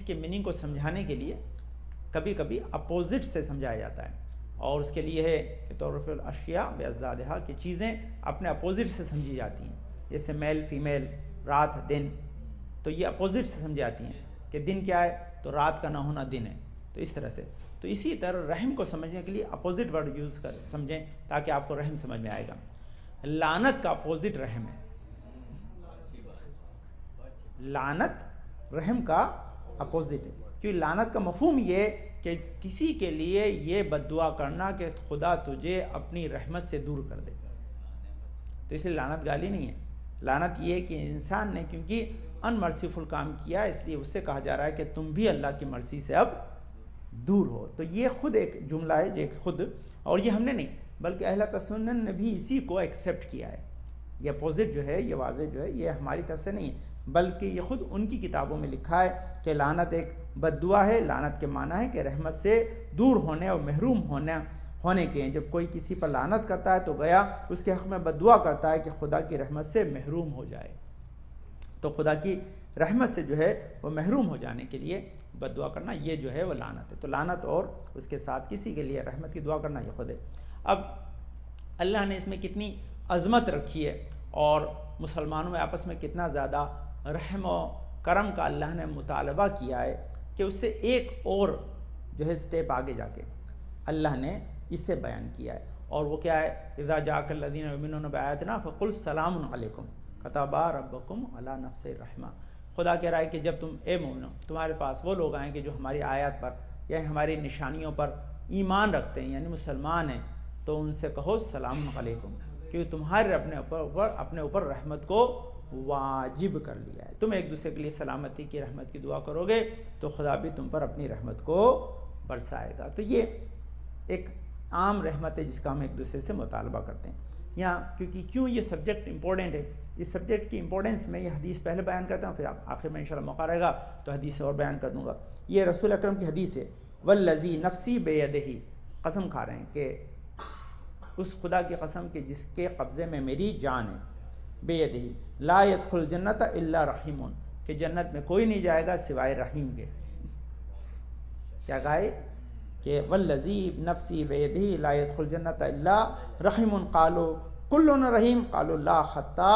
کے میننگ کو سمجھانے کے لیے کبھی کبھی اپوزٹ سے سمجھایا جاتا ہے، اور اس کے لیے ہے کہ تعارف الاشیاء باضدادہا کہ چیزیں اپنے اپوزٹ سے سمجھی جاتی ہیں، جیسے میل فیمیل، رات دن، تو یہ اپوزٹ سے سمجھی جاتی ہیں کہ دن کیا ہے تو رات کا نہ ہونا دن ہے، تو اس طرح سے. تو اسی طرح رحم کو سمجھنے کے لیے اپوزٹ ورڈ یوز کر سمجھیں تاکہ آپ کو رحم سمجھ میں آئے گا. لعنت کا اپوزٹ رحم ہے. لعنت رحم کا اپوزٹ ہے، کیونکہ لعنت کا مفہوم یہ کہ کسی کے لیے یہ بد دعا کرنا کہ خدا تجھے اپنی رحمت سے دور کر دے. تو اس لیے لعنت گالی نہیں ہے. لعنت یہ ہے کہ انسان نے کیونکہ انمرسیفل کام کیا، اس لیے اس سے کہا جا رہا ہے کہ تم بھی اللہ کی مرضی سے اب دور ہو. تو یہ خود ایک جملہ ہے جو خود، اور یہ ہم نے نہیں بلکہ اہل تسنن نے بھی اسی کو ایکسیپٹ کیا ہے. یہ اپوزٹ جو ہے، یہ واضح جو ہے، یہ ہماری طرف سے نہیں ہے بلکہ یہ خود ان کی کتابوں میں لکھا ہے کہ لعنت ایک بد دعا ہے. لعنت کے معنی ہے کہ رحمت سے دور ہونے اور محروم ہونے کے ہیں. جب کوئی کسی پر لعنت کرتا ہے تو گیا اس کے حق میں بد دعا کرتا ہے کہ خدا کی رحمت سے محروم ہو جائے. تو خدا کی رحمت سے جو ہے وہ محروم ہو جانے کے لیے بد دعا کرنا، یہ جو ہے وہ لعنت ہے. تو لعنت اور اس کے ساتھ کسی کے لیے رحمت کی دعا کرنا یہ خود ہے. اب اللہ نے اس میں کتنی عظمت رکھی ہے اور مسلمانوں میں آپس میں کتنا زیادہ رحم و کرم کا اللہ نے مطالبہ کیا ہے کہ اس سے ایک اور جو ہے سٹیپ آگے جا کے اللہ نے اسے بیان کیا ہے. اور وہ کیا ہے؟ اذا جاءک الذین یؤمنون بآیاتنا فقل سلام علیکم کتب ربکم علی نفسہ الرحمہ. خدا کہہ رہا ہے کہ جب تم اے مومنو تمہارے پاس وہ لوگ آئیں گے جو ہماری آیات پر یعنی ہماری نشانیوں پر ایمان رکھتے ہیں یعنی مسلمان ہیں، تو ان سے کہو سلام علیکم، کیونکہ تمہارے اپنے اوپر رحمت کو واجب کر لیا ہے. تم ایک دوسرے کے لیے سلامتی کی رحمت کی دعا کرو گے تو خدا بھی تم پر اپنی رحمت کو برسائے گا. تو یہ ایک عام رحمت ہے جس کا ہم ایک دوسرے سے مطالبہ کرتے ہیں. یہاں کیوں یہ سبجیکٹ امپورٹنٹ ہے، اس سبجیکٹ کی امپورٹنس میں یہ حدیث پہلے بیان کرتا ہوں، پھر آخر میں انشاءاللہ موقع رہے گا تو حدیث اور بیان کر دوں گا. یہ رسول اکرم کی حدیث ہے، والذی نفسی بیدہ، قسم کھا رہے ہیں کہ اس خدا کی قسم کہ جس کے قبضے میں میری جان ہے، بیدہ لا يدخل الجنت الا رحیم، کہ جنت میں کوئی نہیں جائے گا سوائے رحیم کے. کیا کہا ہے کہ والذی نفسی بیدہ لا يدخل الجنت الا رحیم، قالوا کلنا رحیم قالوا لا حتی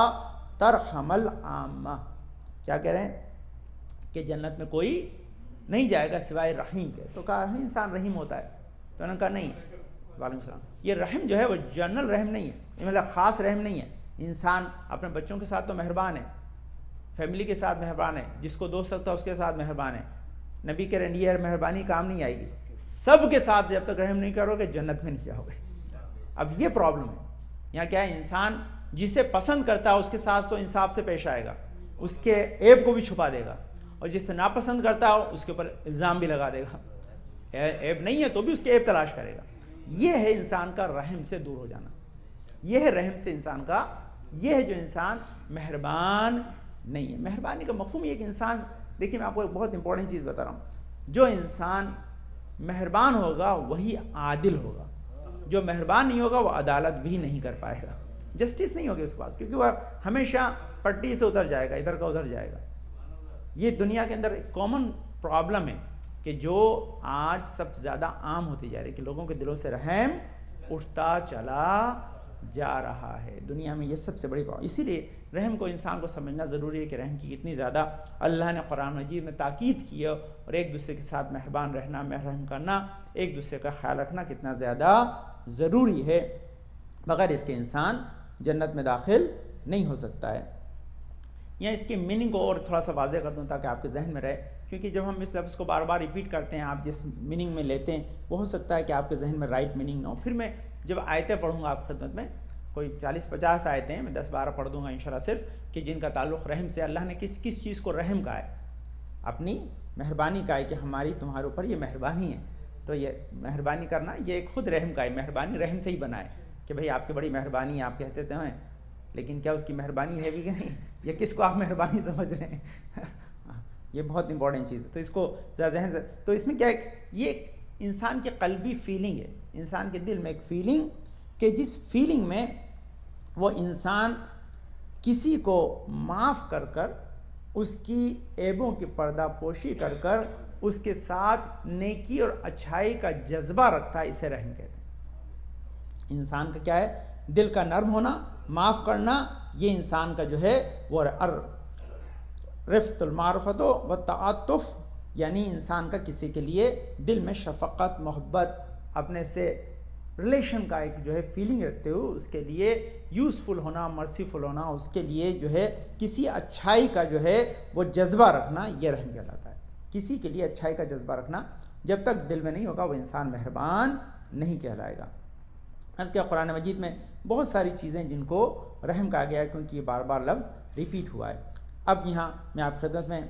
ترحم العامہ. کیا کہہ رہے ہیں کہ جنت میں کوئی نہیں جائے گا سوائے رحیم کے. تو کہا انسان رحیم ہوتا ہے؟ تو انہوں نے کہا نہیں. وعلیکم السلام. یہ رحم جو ہے وہ جنرل رحم نہیں ہے، یہ مطلب خاص رحم نہیں ہے. انسان اپنے بچوں کے ساتھ تو مہربان ہے، فیملی کے ساتھ مہربان ہے، جس کو دوست رکھتا ہے اس کے ساتھ مہربان ہے. نبی کہہ رہے ہیں یہ مہربانی کام نہیں آئے گی، سب کے ساتھ جب تک رحم نہیں کرو گے جنت میں نہیں جاؤ گے. اب یہ پرابلم ہے. یہاں کیا ہے، انسان جسے پسند کرتا ہے اس کے ساتھ تو انصاف سے پیش آئے گا، اس کے عیب کو بھی چھپا دے گا، اور جسے ناپسند کرتا ہو اس کے اوپر الزام بھی لگا دے گا. عیب نہیں ہے تو بھی اس کے عیب تلاش کرے گا. یہ ہے انسان کا رحم سے دور ہو جانا، یہ ہے رحم سے انسان کا، یہ ہے جو انسان مہربان نہیں ہے. مہربانی کا مفہوم یہ کہ انسان، دیکھیے میں آپ کو ایک بہت امپورٹنٹ چیز بتا رہا ہوں، جو انسان مہربان ہوگا وہی عادل ہوگا، جو مہربان نہیں ہوگا وہ عدالت بھی نہیں کر پائے گا، جسٹس نہیں ہوگی اس کے پاس، کیونکہ وہ ہمیشہ پٹی سے اتر جائے گا، ادھر کا ادھر جائے گا. یہ دنیا کے اندر ایک کامن پرابلم ہے کہ جو آج سب سے زیادہ عام ہوتی جا رہی ہے کہ لوگوں کے دلوں سے رحم اٹھتا چلا جا رہا ہے. دنیا میں یہ سب سے بڑی پرابلم. اسی لیے رحم کو انسان کو سمجھنا ضروری ہے کہ رحم کی کتنی زیادہ اللہ نے قرآن مجید میں تاکید کی ہے، اور ایک دوسرے کے ساتھ مہربان رہنا، محرم کرنا، ایک دوسرے کا خیال رکھنا کتنا زیادہ ضروری ہے. بغیر اس کے انسان جنت میں داخل نہیں ہو سکتا ہے. یا اس کے میننگ کو اور تھوڑا سا واضح کر دوں تاکہ آپ کے ذہن میں رہے، کیونکہ جب ہم اس لفظ کو بار بار ریپیٹ کرتے ہیں آپ جس میننگ میں لیتے ہیں وہ ہو سکتا ہے کہ آپ کے ذہن میں رائٹ میننگ نہ ہو. پھر میں جب آیتیں پڑھوں گا آپ خدمت میں، کوئی 40-50 آیتیں ہیں، میں 10-12 پڑھ دوں گا انشاءاللہ صرف، کہ جن کا تعلق رحم سے، اللہ نے کس کس چیز کو رحم کہا ہے، اپنی مہربانی کا ہے کہ ہماری تمہارے اوپر یہ مہربانی ہے. تو یہ مہربانی کرنا یہ ایک خود رحم کا ہے. مہربانی رحم سے ہی بنا ہے کہ بھئی آپ کی بڑی مہربانی ہے، آپ کہتے تو ہیں، لیکن کیا اس کی مہربانی ہے بھی کہ نہیں، یا کس کو آپ مہربانی سمجھ رہے ہیں. یہ بہت امپورٹنٹ چیز ہے، تو اس کو ذرا ذہن سے. تو اس میں کیا ہے، یہ انسان کی قلبی فیلنگ ہے، انسان کے دل میں ایک فیلنگ کہ جس فیلنگ میں وہ انسان کسی کو معاف کر کر اس کی عیبوں کی پردہ پوشی کر کر اس کے ساتھ نیکی اور اچھائی کا جذبہ رکھتا ہے، اسے رحم کہتے ہیں۔ انسان کا کیا ہے؟ دل کا نرم ہونا، معاف کرنا، یہ انسان کا جو ہے وہ رفت المعرفت و تعاطف، یعنی انسان کا کسی کے لیے دل میں شفقت، محبت، اپنے سے ریلیشن کا ایک جو ہے فیلنگ رکھتے ہوئے اس کے لیے یوزفل ہونا، مرسیفل ہونا، اس کے لیے جو ہے کسی اچھائی کا جو ہے وہ جذبہ رکھنا، یہ رحم کہلاتا ہے۔ کسی کے لیے اچھائی کا جذبہ رکھنا جب تک دل میں نہیں ہوگا وہ انسان مہربان نہیں کہلائے گا۔ عرض کیا قرآن مجید میں بہت ساری چیزیں جن کو رحم کہا گیا ہے، کیونکہ یہ بار بار لفظ ریپیٹ ہوا ہے۔ اب یہاں میں آپ خدمت میں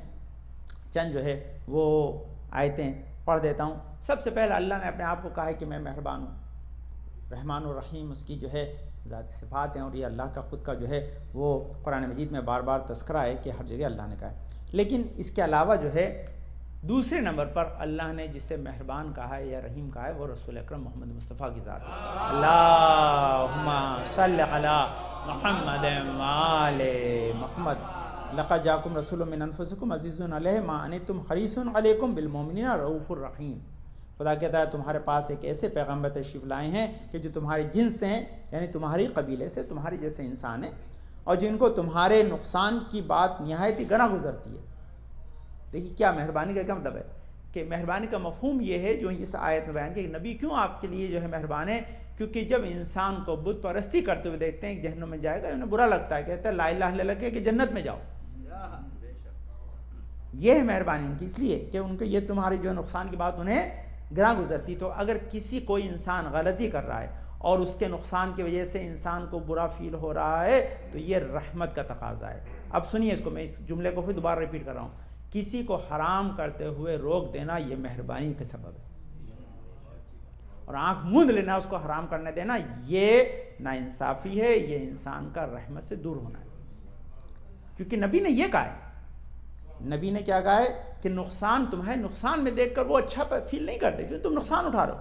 چند جو ہے وہ آیتیں پڑھ دیتا ہوں۔ سب سے پہلے اللہ نے اپنے آپ کو کہا ہے کہ میں مہربان ہوں، رحمان و رحیم اس کی جو ہے ذاتی صفات ہیں، اور یہ اللہ کا خود کا جو ہے وہ قرآن مجید میں بار بار تذکرہ ہے کہ ہر جگہ اللہ نے کہا ہے۔ لیکن اس کے علاوہ جو ہے دوسرے نمبر پر اللہ نے جسے مہربان کہا ہے یا رحیم کہا ہے وہ رسول اکرم محمد مصطفیٰ کی ذات ہے۔ اللہم صلی علی محمد وآل محمد لقد جاکم رسول من انفسکم عزیز علیہ ما عنتم حریص علیکم بالمؤمنین رؤوف الرحیم۔ خدا کہتا ہے تمہارے پاس ایک ایسے پیغمبر تشریف لائے ہیں کہ جو تمہاری جنس سے ہیں، یعنی تمہاری قبیلے سے، تمہارے جیسے انسان ہیں، اور جن کو تمہارے نقصان کی بات نہایت ہی گراں گزرتی ہے۔ دیکھیے کیا مہربانی کا کیا مطلب ہے کہ مہربانی کا مفہوم یہ ہے جو اس آیت میں بیان کیا کہ نبی کیوں آپ کے لیے جو ہے مہربان ہے، کیونکہ جب انسان کو بت پرستی کرتے ہوئے دیکھتے ہیں کہ جہنم میں جائے گا، انہیں برا لگتا ہے، کہتے ہیں لا الہ الا اللہ کہ جنت میں جاؤ۔ یہ ہے مہربانی ان کی، اس لیے کہ ان کے یہ تمہاری جو نقصان کی بات انہیں گراں گزرتی۔ تو اگر کسی کوئی انسان غلطی کر رہا ہے اور اس کے نقصان کی وجہ سے انسان کو برا فیل ہو رہا ہے تو یہ رحمت کا تقاضا ہے۔ اب سنیے اس کو، میں اس جملے کو پھر دوبارہ ریپیٹ کر رہا ہوں، کسی کو حرام کرتے ہوئے روک دینا یہ مہربانی کا سبب ہے، اور آنکھ موند لینا، اس کو حرام کرنے دینا، یہ ناانصافی ہے، یہ انسان کا رحمت سے دور ہونا ہے۔ کیونکہ نبی نے یہ کہا ہے، نبی نے کیا کہا ہے کہ نقصان تمہیں نقصان میں دیکھ کر وہ اچھا فیل نہیں کرتے کیونکہ تم نقصان اٹھا رہے ہو۔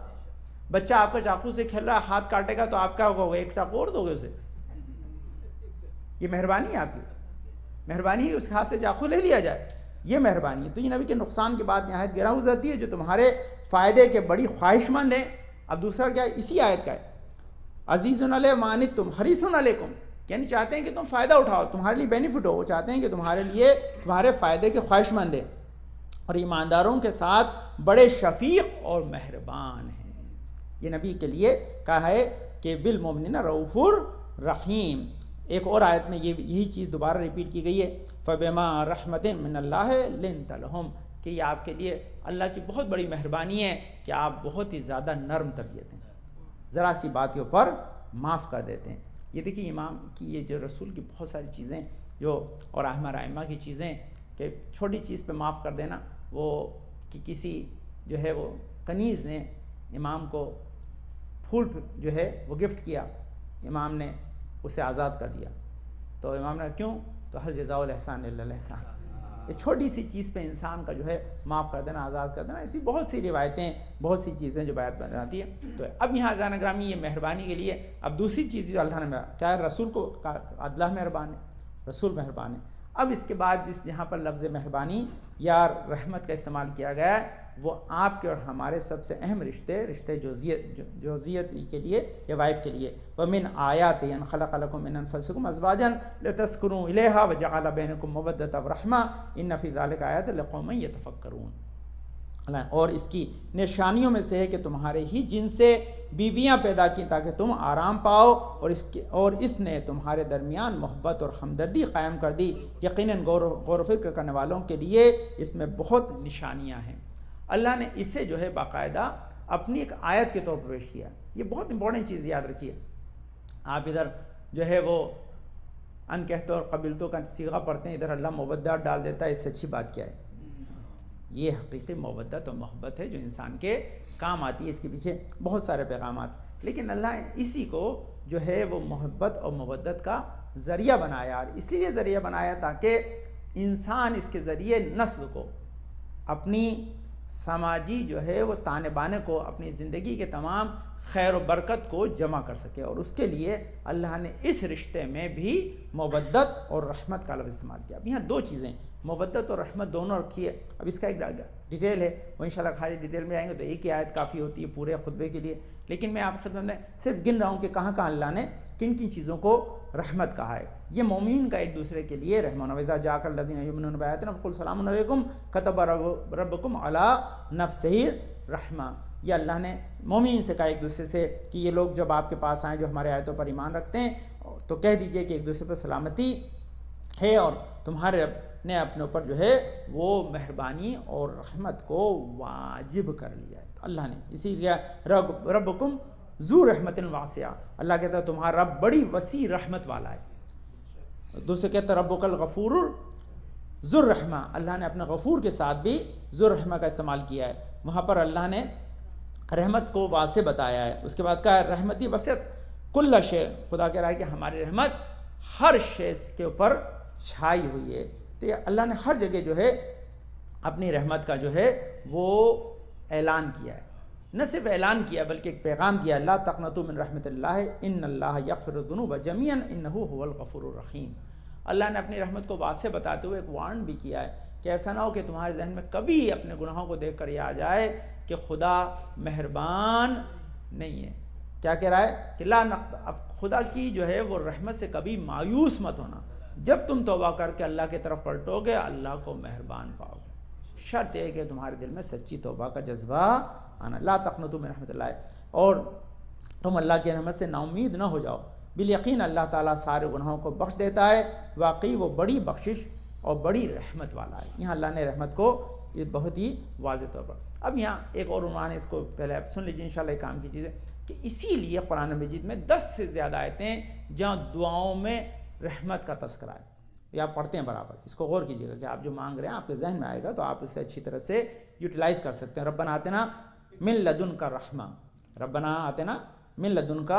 بچہ آپ کا چاقو سے کھیل رہا ہے، ہاتھ کاٹے گا تو آپ کیا ہوگا؟ ایک چاقو اور دو گے اسے۔ یہ مہربانی ہے آپ کی، مہربانی ہے اس کے ہاتھ سے چاقو لے لیا جائے، یہ مہربانی ہے۔ تو یہ نبی کے نقصان کی بات نہایت گراں گزرتی ہے جو تمہارے فائدے کے بڑی خواہش مند ہیں۔ اب دوسرا کیا ہے؟ اسی آیت کا ہے، عزیز علیہ ما عنتم حریص علیکم، یعنی چاہتے ہیں کہ تم فائدہ اٹھاؤ، تمہارے لیے بینیفٹ ہو، وہ چاہتے ہیں کہ تمہارے لیے تمہارے فائدے کے خواہش مند ہیں، اور ایمانداروں کے ساتھ بڑے شفیق اور مہربان ہیں۔ یہ نبی کے لیے کہا ہے کہ بالمؤمنین رؤوف الرحیم۔ ایک اور آیت میں یہی چیز دوبارہ ریپیٹ کی گئی ہے، فبما رحمت من اللہ لنت لہم، کہ یہ آپ کے لیے اللہ کی بہت بڑی مہربانی ہے کہ آپ بہت ہی زیادہ نرم طبیعت ہیں، ذرا سی بات کے اوپر معاف کر دیتے ہیں۔ یہ دیکھیے امام کی یہ جو رسول کی بہت ساری چیزیں جو اور احمد ائمہ کی چیزیں کہ چھوٹی چیز پہ معاف کر دینا، وہ کہ کسی جو ہے وہ کنیز نے امام کو پھول جو ہے وہ گفٹ کیا، امام نے اسے آزاد کر دیا، تو امام نے کیوں؟ تو ہل جزاء الاحسان الا الاحسان۔ یہ چھوٹی سی چیز پہ انسان کا جو ہے معاف کر دینا، آزاد کر دینا، ایسی بہت سی روایتیں، بہت سی چیزیں جو بیان بناتی ہیں۔ تو اب یہاں عزیزان گرامی یہ مہربانی کے لیے اب دوسری چیز جو اللہ نے کیا ہے، رسول کو اللہ مہربان ہے، رسول مہربان ہے۔ اب اس کے بعد جہاں پر لفظ مہربانی یا رحمت کا استعمال کیا گیا ہے وہ آپ کے اور ہمارے سب سے اہم رشتے جوزیت کے لیے یا وائف کے لیے، وَمِنْ آیَاتِهِ أَنْ خَلَقَ لَكُم مِّنْ أَنفُسِكُمْ أَزْوَاجًا لِتَسْكُنُوا إِلَيْهَا وَجَعَلَ بَيْنَكُم مَّوَدَّةً وَرَحْمَةً إِنَّ فِي ذَلِكَ آیَاتٍ لِقَوْمٍ يَتَفَکَّرُونَ۔ اور اس کی نشانیوں میں سے ہے کہ تمہارے ہی جن سے بیویاں پیدا کی تاکہ تم آرام پاؤ، اور اس نے تمہارے درمیان محبت اور ہمدردی قائم کر دی۔ یقیناً غور و فکر کرنے والوں کے لیے اس میں بہت نشانیاں ہیں۔ اللہ نے اسے جو ہے باقاعدہ اپنی ایک آیت کے طور پر پیش کیا۔ یہ بہت امپورٹنٹ چیز یاد رکھیے، آپ ادھر جو ہے وہ ان کہتے اور قبیلتوں کا صیغہ پڑھتے ہیں، ادھر اللہ مودت ڈال دیتا ہے، اس سے اچھی بات کیا ہے؟ یہ حقیقی مودت اور محبت ہے جو انسان کے کام آتی ہے، اس کے پیچھے بہت سارے پیغامات، لیکن اللہ نے اسی کو جو ہے وہ محبت اور مودت کا ذریعہ بنایا، اور اس لیے ذریعہ بنایا تاکہ انسان اس کے ذریعے نسل کو، اپنی سماجی جو ہے وہ تانے بانے کو، اپنی زندگی کے تمام خیر و برکت کو جمع کر سکے، اور اس کے لیے اللہ نے اس رشتے میں بھی مودت اور رحمت کا لفظ استعمال کیا۔ اب یہاں دو چیزیں، مودت اور رحمت دونوں رکھی ہے۔ اب اس کا ایک ڈیٹیل ہے، وہ انشاءاللہ خالی ڈیٹیل میں آئیں گے تو ایک ہی آیت کافی ہوتی ہے پورے خطبے کے لیے، لیکن میں آپ کی خدمت میں صرف گن رہا ہوں کہ کہاں کہاں اللہ نے کن کن چیزوں کو رحمت کہا ہے۔ یہ مومین کا ایک دوسرے کے لیے رحمت، وَإِذَا جَاءَكَ الَّذِينَ يُؤْمِنُونَ بِآيَاتِنَا فَقُلْ سَلَامٌ عَلَيْكُمْ كَتَبَ رَبُّكُمْ عَلَىٰ نَفْسِهِ رحمہ۔ یہ اللہ نے مومین سے کہا ایک دوسرے سے کہ یہ لوگ جب آپ کے پاس آئیں جو ہمارے آیتوں پر ایمان رکھتے ہیں تو کہہ دیجئے کہ ایک دوسرے پر سلامتی ہے، اور تمہارے رب نے اپنے اوپر جو ہے وہ مہربانی اور رحمت کو واجب کر لیا ہے۔ تو اللہ نے اسی لیے ربکم ذو رحمت واسعہ، اللہ کہتا ہے تمہارا رب بڑی وسیع رحمت والا ہے۔ دوسرے کہتا ہے ربک الغفور ذو الرحمہ، اللہ نے اپنے غفور کے ساتھ بھی ذو الرحمہ کا استعمال کیا ہے۔ وہاں پر اللہ نے رحمت کو واسع بتایا ہے، اس کے بعد کہا ہے رحمتی وسعت کل شے، خدا کہہ رہا ہے کہ ہماری رحمت ہر شے کے اوپر چھائی ہوئی ہے۔ تو یہ اللہ نے ہر جگہ جو ہے اپنی رحمت کا جو ہے وہ اعلان کیا ہے، نہ صرف اعلان کیا بلکہ ایک پیغام دیا، لا تقنطوا من رحمت اللہ ان اللہ یغفر الذنوب جميعا انہ هو الغفور الرحیم۔ اللہ نے اپنی رحمت کو واسع بتاتے ہوئے ایک وارن بھی کیا ہے کہ ایسا نہ ہو کہ تمہارے ذہن میں کبھی اپنے گناہوں کو دیکھ کر یہ آ جائے کہ خدا مہربان نہیں ہے۔ کیا کہہ رہا ہے کہ اب خدا کی جو ہے وہ رحمت سے کبھی مایوس مت ہونا، جب تم توبہ کر کے اللہ کی طرف پلٹو گے اللہ کو مہربان پاؤ گے، شرط یہ کہ تمہارے دل میں سچی توبہ کا جذبہ آنا۔ لا تقنطوا من رحمت اللہ، اور تم اللہ کی رحمت سے نا امید نہ ہو جاؤ، بالیقین اللہ تعالیٰ سارے گناہوں کو بخش دیتا ہے، واقعی وہ بڑی بخشش اور بڑی رحمت والا ہے۔ یہاں اللہ نے رحمت کو یہ بہت ہی واضح طور پر۔ اب یہاں ایک اور عنوان ہے، اس کو پہلے آپ سن لیجیے انشاءاللہ ایک کام کی چیز ہے کہ اسی لیے قرآن مجید میں 10 سے زیادہ آیتیں جہاں دعاؤں میں رحمت کا تذکرہ ہے، یہ آپ پڑھتے ہیں برابر، اس کو غور کیجیے گا کہ آپ جو مانگ رہے ہیں آپ کے ذہن میں آئے گا تو آپ اسے اچھی طرح سے یوٹیلائز کر سکتے ہیں۔ ربنا آتنا من لدنک رحمہ، ربنا آتنا من لدنک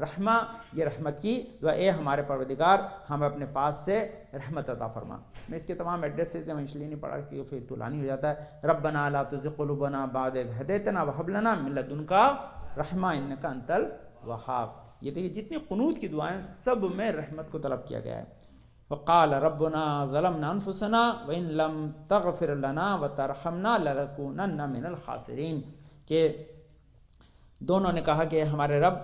رحمہ، یہ رحمت کی دعا، اے ہمارے پروردگار ہمیں اپنے پاس سے رحمت عطا فرما۔ میں اس کے تمام ایڈریسز ہیں، میں اس لیے نہیں پڑھا کہ پھر طولانی ہو جاتا ہے۔ ربنا لا تزغ قلوبنا بعد اذ ہدیتنا وہب لنا من لدنک رحمہ انک انت الوہاب۔ یہ دیکھیے جتنی قنوت کی دعائیں سب میں رحمت کو طلب کیا گیا ہے۔ وقال ربنا ظلمنا انفسنا وان لم تغفر لنا وترحمنا لنکونن من الخاسرین، کہ دونوں نے کہا کہ ہمارے رب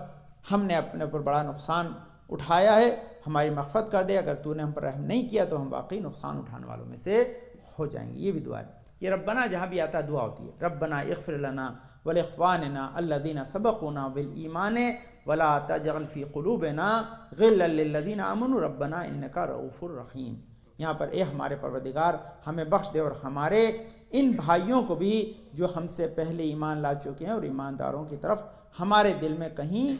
ہم نے اپنے اوپر بڑا نقصان اٹھایا ہے، ہماری مغفرت کر دے، اگر تو نے ہم پر رحم نہیں کیا تو ہم واقعی نقصان اٹھانے والوں میں سے ہو جائیں گے۔ یہ بھی دعا ہے، یہ ربنا جہاں بھی آتا ہے دعا ہوتی ہے۔ ربنا اغفر لنا ولاخواننا الذین سبقونا بالایمان ولا تجعل فی قلوبنا غلا للذین آمنوا ربنا انک رؤوف رحیم۔ یہاں پر اے ہمارے پروردگار ہمیں بخش دے اور ہمارے ان بھائیوں کو بھی جو ہم سے پہلے ایمان لا چکے ہیں، اور ایمانداروں کی طرف ہمارے دل میں کہیں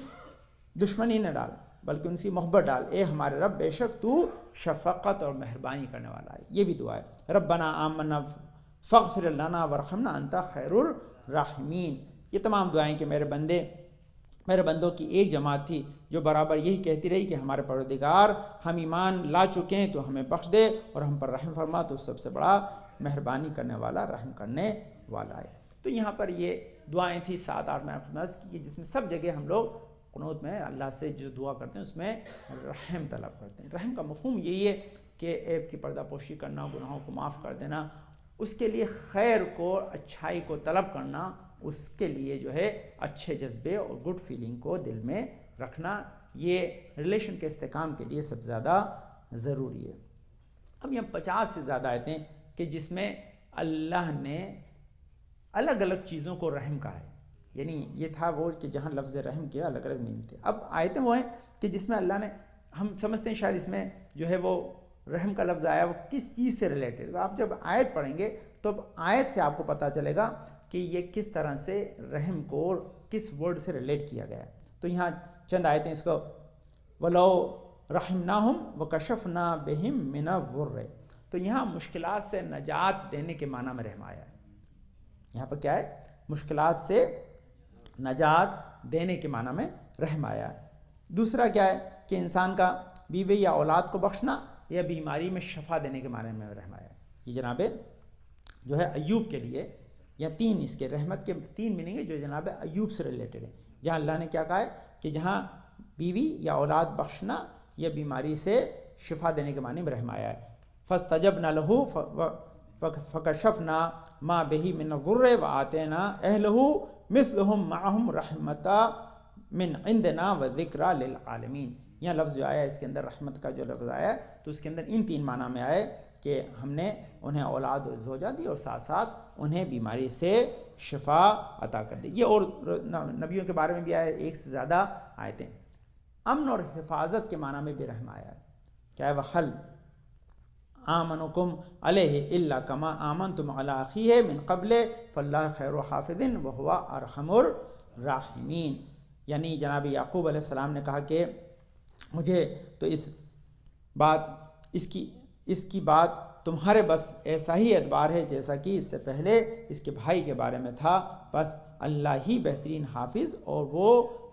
دشمنی نہ ڈال بلکہ ان سے محبت ڈال۔ اے ہمارے رب بے شک تو شفقت اور مہربانی کرنے والا ہے۔ یہ بھی دعا ہے۔ ربنا آمنا فاغفر لنا وارحمنا انت خیر الراحمین۔ یہ تمام دعائیں کہ میرے بندوں کی ایک جماعت تھی جو برابر یہی کہتی رہی کہ ہمارے پروردگار ہم ایمان لا چکے ہیں تو ہمیں بخش دے اور ہم پر رحم فرما، تو سب سے بڑا مہربانی کرنے والا رحم کرنے والا ہے۔ تو یہاں پر یہ دعائیں تھیں 7-8 میں خدمت کی، جس میں سب جگہ ہم لوگ قنوت میں اللہ سے جو دعا کرتے ہیں اس میں رحم طلب کرتے ہیں۔ رحم کا مفہوم یہی ہے کہ عیب کی پردہ پوشی کرنا، گناہوں کو معاف کر دینا، اس کے لیے خیر کو، اچھائی کو طلب کرنا، اس کے لیے جو ہے اچھے جذبے اور گڈ فیلنگ کو دل میں رکھنا، یہ ریلیشن کے استحکام کے لیے سب سے زیادہ ضروری ہے۔ اب یہاں 50 سے زیادہ آیتیں کہ جس میں اللہ نے الگ الگ چیزوں کو رحم کہا ہے، یعنی یہ تھا وہ کہ جہاں لفظ رحم کے الگ الگ میننگ تھے۔ اب آیتیں وہ ہیں کہ جس میں اللہ نے، ہم سمجھتے ہیں شاید اس میں جو ہے وہ رحم کا لفظ آیا وہ کس چیز سے ریلیٹڈ، تو آپ جب آیت پڑھیں گے تو اب آیت سے آپ کو پتہ چلے گا کہ یہ کس طرح سے رحم کو کس ورڈ سے ریلیٹ کیا گیا ہے۔ تو یہاں چند آیتیں اس کو وَلَوْ رَحِمْنَاهُمْ وَكَشَفْنَا بِهِمْ مِنَ الضُّرِّ، تو یہاں مشکلات سے نجات دینے کے معنی میں رحم آیا ہے۔ یہاں پر کیا ہے؟ مشکلات سے نجات دینے کے معنی میں رحم آیا ہے۔ دوسرا کیا ہے کہ انسان کا بیوی یا اولاد کو بخشنا یا بیماری میں شفا دینے کے معنی میں رحم آیا ہے۔ یہ جناب جو ہے ایوب کے لیے، یا 3 اس کے رحمت کے 3 میننگ ہے جو جناب ایوب سے ریلیٹڈ ہے۔ جہاں اللہ نے کیا کہا ہے کہ جہاں بیوی یا اولاد بخشنا یہ بیماری سے شفا دینے کے معنی میں رحم آیا ہے. فاستجبنا له فکشفنا ما به من الضر وآتینا اہلہ مثلهم معهم رحمتا من عندنا وذکرى للعالمین. یہاں لفظ جو آیا ہے اس کے اندر رحمت کا جو لفظ آیا ہے تو اس کے اندر ان 3 معنی میں آئے کہ ہم نے انہیں اولاد و زوجہ دی اور ساتھ ساتھ انہیں بیماری سے شفا عطا کر دی. یہ اور نبیوں کے بارے میں بھی آیا ہے 1 سے زیادہ آیتیں. امن اور حفاظت کے معنی میں بھی رحم آیا ہے. کیا ہے وحل آمنکم علیہ الا کما آمنتم علی اخیہ من قبل فاللہ خیر حافظ وہو ارحم الراحمین. یعنی جناب یعقوب علیہ السلام نے کہا کہ مجھے تو اس کی بات تمہارے بس ایسا ہی اعتبار ہے جیسا کہ اس سے پہلے اس کے بھائی کے بارے میں تھا. بس اللہ ہی بہترین حافظ اور وہ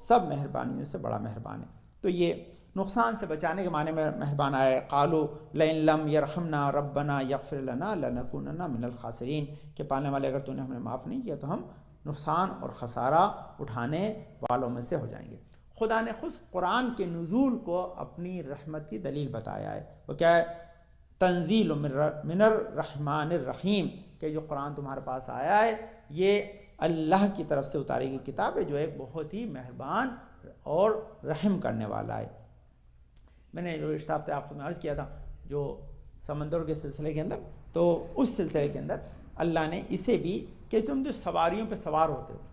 سب مہربانیوں سے بڑا مہربان ہے. تو یہ نقصان سے بچانے کے معنی میں مہربان آیا ہے. قالوا لئن لم یرحمنا ربنا یغفر لنا لنکونن من الخاسرین کہ پالنے والے اگر تو نے ہمیں معاف نہیں کیا تو ہم نقصان اور خسارہ اٹھانے والوں میں سے ہو جائیں گے. خدا نے خود قرآن کے نزول کو اپنی رحمت کی دلیل بتایا ہے. وہ کیا ہے؟ تنزیل من الرحمن الرحیم کہ جو قرآن تمہارے پاس آیا ہے یہ اللہ کی طرف سے اتاری گئی کتاب ہے جو ایک بہت ہی مہربان اور رحم کرنے والا ہے. میں نے جو رشتہ ہفتے آپ کو میں عرض کیا تھا جو سمندر کے سلسلے کے اندر تو اس سلسلے کے اندر اللہ نے اسے بھی کہ تم جو سواریوں پہ سوار ہوتے ہو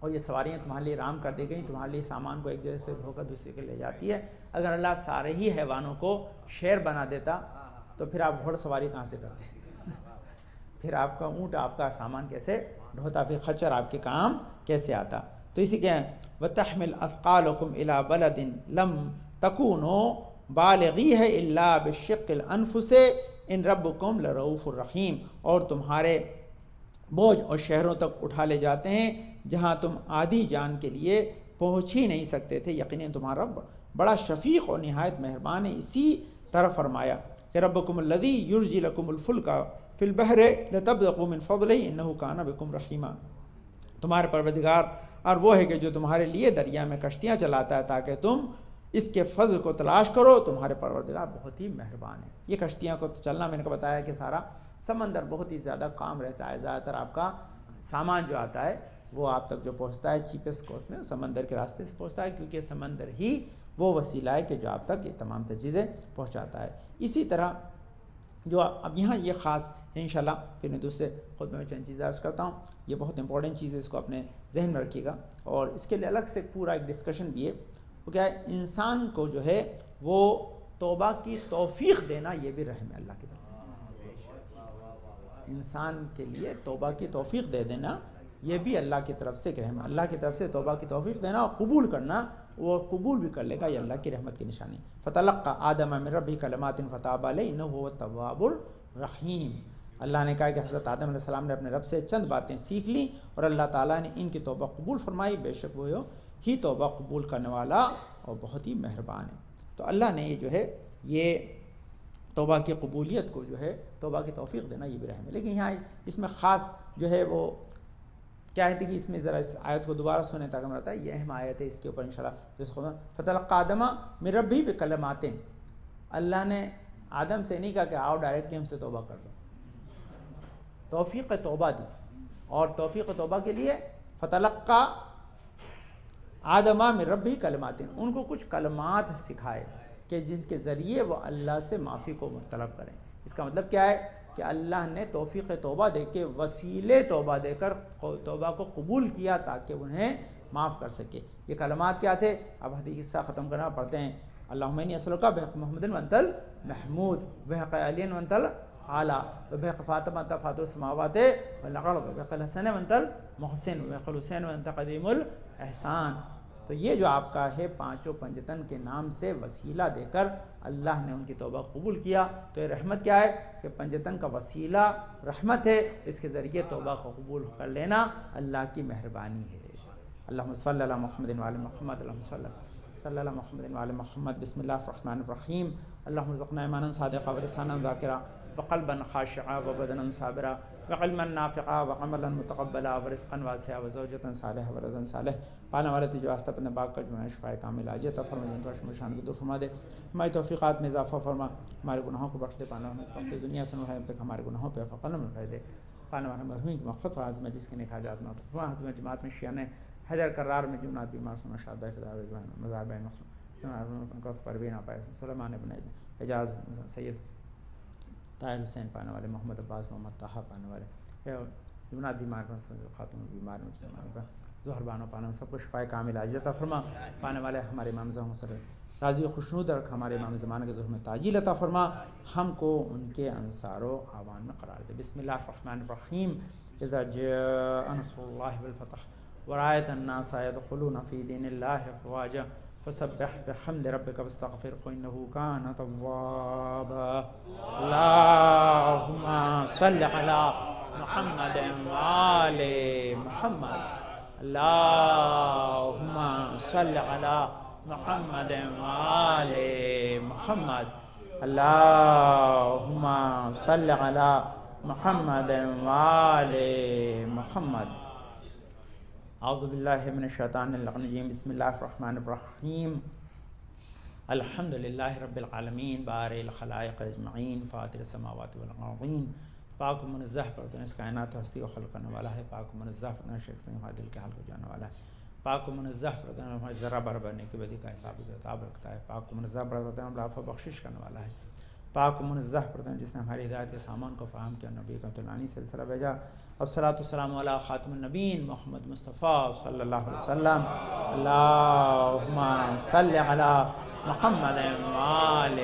اور یہ سواریاں تمہارے لیے رام کر دی گئیں تمہارے لیے سامان کو ایک جگہ سے دھو کر دوسرے کے لے جاتی ہے. اگر اللہ سارے ہی حیوانوں کو شیر بنا دیتا تو پھر آپ گھوڑ سواری کہاں سے کرتے پھر آپ کا اونٹ آپ کا سامان کیسے ڈھوتا پھر خچر آپ کے کام کیسے آتا. تو اسی کے وَتَحْمِلْ أَثْقَالَكُمْ إِلَىٰ بَلَدٍ لَمْ تَكُونُوا بَالِغِيهِ إِلَّا بِالشِّقِّ الْأَنفُسِ إِن رَبُّكُمْ لَرَءُوفٌ رَحِيمٌ اور تمہارے بوجھ اور شہروں تک اٹھا لے جاتے ہیں جہاں تم آدھی جان کے لیے پہنچ ہی نہیں سکتے تھے. یقیناً تمہارا رب بڑا شفیق اور نہایت مہربان ہے. اسی طرح فرمایا کہ ربکم الذی یرجی لکم الفلک فی البحر لتبتغوا من فضلہ انہ کان بکم رحیما. تمہارے پروردگار اور وہ ہے کہ جو تمہارے لیے دریا میں کشتیاں چلاتا ہے تاکہ تم اس کے فضل کو تلاش کرو. تمہارے پروردگار بہت ہی مہربان ہے. یہ کشتیاں کو چلنا میں نے کو بتایا کہ سارا سمندر بہت ہی زیادہ کام رہتا ہے. زیادہ تر آپ کا سامان جو آتا ہے وہ آپ تک جو پہنچتا ہے چیپسٹ کاسٹ میں سمندر کے راستے سے پہنچتا ہے کیونکہ سمندر ہی وہ وسیلہ ہے کہ جو آپ تک یہ تمام چیزیں پہنچاتا ہے. اسی طرح جو اب یہاں یہ خاص ہے انشاءاللہ پھر میں دوسرے خود میں چند چیزیں عرض کرتا ہوں. یہ بہت امپورٹنٹ چیز ہے اس کو اپنے ذہن میں رکھیے گا اور اس کے لیے الگ سے پورا ایک ڈسکشن بھی ہے. وہ کیا ہے انسان کو جو ہے وہ توبہ کی توفیق دینا یہ بھی رحم ہے اللہ کی طرف سے. انسان کے لیے توبہ کی توفیق دے دینا یہ بھی اللہ کی طرف سے رحم ہے. اللہ کی طرف سے توبہ کی توفیق دینا اور قبول کرنا وہ قبول بھی کر لے گا یہ اللہ کی رحمت کی نشانی. فتلقى آدم من ربه کلمات فتاب علیہ انہ هو التواب الرحیم. اللہ نے کہا کہ حضرت آدم علیہ السلام نے اپنے رب سے چند باتیں سیکھ لیں اور اللہ تعالیٰ نے ان کی توبہ قبول فرمائی. بے شک وہ ہی توبہ قبول کرنے والا اور بہت ہی مہربان ہے. تو اللہ نے یہ جو ہے یہ توبہ کی قبولیت کو جو ہے توبہ کی توفیق دینا یہ بھی رحم ہے. لیکن یہاں اس میں خاص جو ہے وہ کیا ہے کہ اس میں ذرا اس آیت کو دوبارہ سنیں تاکہ میں بتایا یہ اہم آیت ہے. اس کے اوپر انشاءاللہ فتلقى آدم من ربہ بکلمات. اللہ نے آدم سے نہیں کہا کہ آؤ ڈائریکٹلی ہم سے توبہ کر دو. توفیق توبہ دی اور توفیق توبہ کے لیے فتلقى آدم من ربہ کلمات ان کو کچھ کلمات سکھائے کہ جن کے ذریعے وہ اللہ سے معافی کو طلب کریں. اس کا مطلب کیا ہے کہ اللہ نے توفیق توبہ دے کے وسیلے توبہ دے کر توبہ کو قبول کیا تاکہ انہیں معاف کر سکے. یہ کلمات کیا تھے اب حدیث حصہ ختم کرنا پڑھتے ہیں. اللہم انی اسألک بحق محمد وانت المحمود بحق علی وانت الاعلی بحق فاطمہ انت فاطر السماوات والارض بحق الحسن وانت المحسن بحق الحسین وانت قدیم الاحسان. تو یہ جو آپ کا ہے پانچوں پنجتن کے نام سے وسیلہ دے کر اللہ نے ان کی توبہ قبول کیا. تو یہ رحمت کیا ہے کہ پنجتن کا وسیلہ رحمت ہے. اس کے ذریعے توبہ کو قبول کر لینا اللہ کی مہربانی ہے. اللہم صلی علی محمد وعلی محمد اللہم صلی علی محمد وعلی محمد. بسم اللہ الرحمن الرحیم. اللہم ارزقنا ایمانا صادقا ولسانا ذاکرا وقلبا خاشعا وبدنا صابرا وعلما نافعا وعملا متقبلا ورزقا واسعا وزوجة صالحة ولدا صالح. پانے والے تجھے واسطہ اپنے باغ کا جمعہ شفائے کامل عاجل عطا فرما، جن کا شان کو دور فرما دے، ہماری توفیقات میں اضافہ فرما، ہمارے گناہوں کو بخش دے، پانے والے اس وقت دنیا سے نوحے تک ہمارے گناہوں پہ فقل میں کر دے، پانے والے مرحومین کی مغفرت و عظمت جس کے نیک حاجات میں فرما. حضرت جماعت میں شیعہ نے حیدر کرار میں جمنات بیمار سنا شاد بھائی فدا مزار بھائی مخصوص پروین آپائے سلیمان ابن اعجاز سید طاہر حسین پانے والے، محمد عباس محمد طاہا پانے والے، جمنات بیمار خاتون بیمار میں ظہر بانو پانے سب کو شفائے کامل عاجل عطا فرما. پانے والے ہمارے امام زمان صلی راضی و خوشنود رکھ، ہمارے امام زمانہ کے ظہر میں تاجیل عطا فرما، ہم کو ان کے انصار و اعوان میں قرار دے. بسم اللہ الرحمن الرحیم. اذا جاء نصر اللہ والفتح ورأيت الناس يدخلون في دين الله افواجا فسبح بحمد ربك واستغفره انه كان توابا. اللهم صل على محمد وآل محمد. اللهم صل على محمد وآل محمد. اللهم صل على محمد وآل محمد. اعوذ باللہ من الشیطان الرجیم. بسم اللہ الرحمن الرحیم. الحمد للہ رب العالمین بارئ الخلائق اجمعین فاطر السماوات والارضین. پاک و منزہ پرتن اس کائنات ہستی کو خلق کرنے والا ہے. پاک و منزہ پرتن شخص ہمارے دل کے حال کو جاننے والا ہے. پاک و منزہ پرتن ہمارے ذرہ برابر نیکی بدی کا حساب و کتاب رکھتا ہے. پاک و منزہ پرتن ہم عفو بخشش کرنے والا ہے. پاک و منزہ پرتن جس نے ہماری ہدایت کے سامان کو فراہم کیا، نبی کا طلانی سلسلہ بھیجا. الصلاۃ والسلام علی خاتم النبیین محمد مصطفیٰ صلی اللہ علیہ وسلم. اللہم صل علی محمد وآل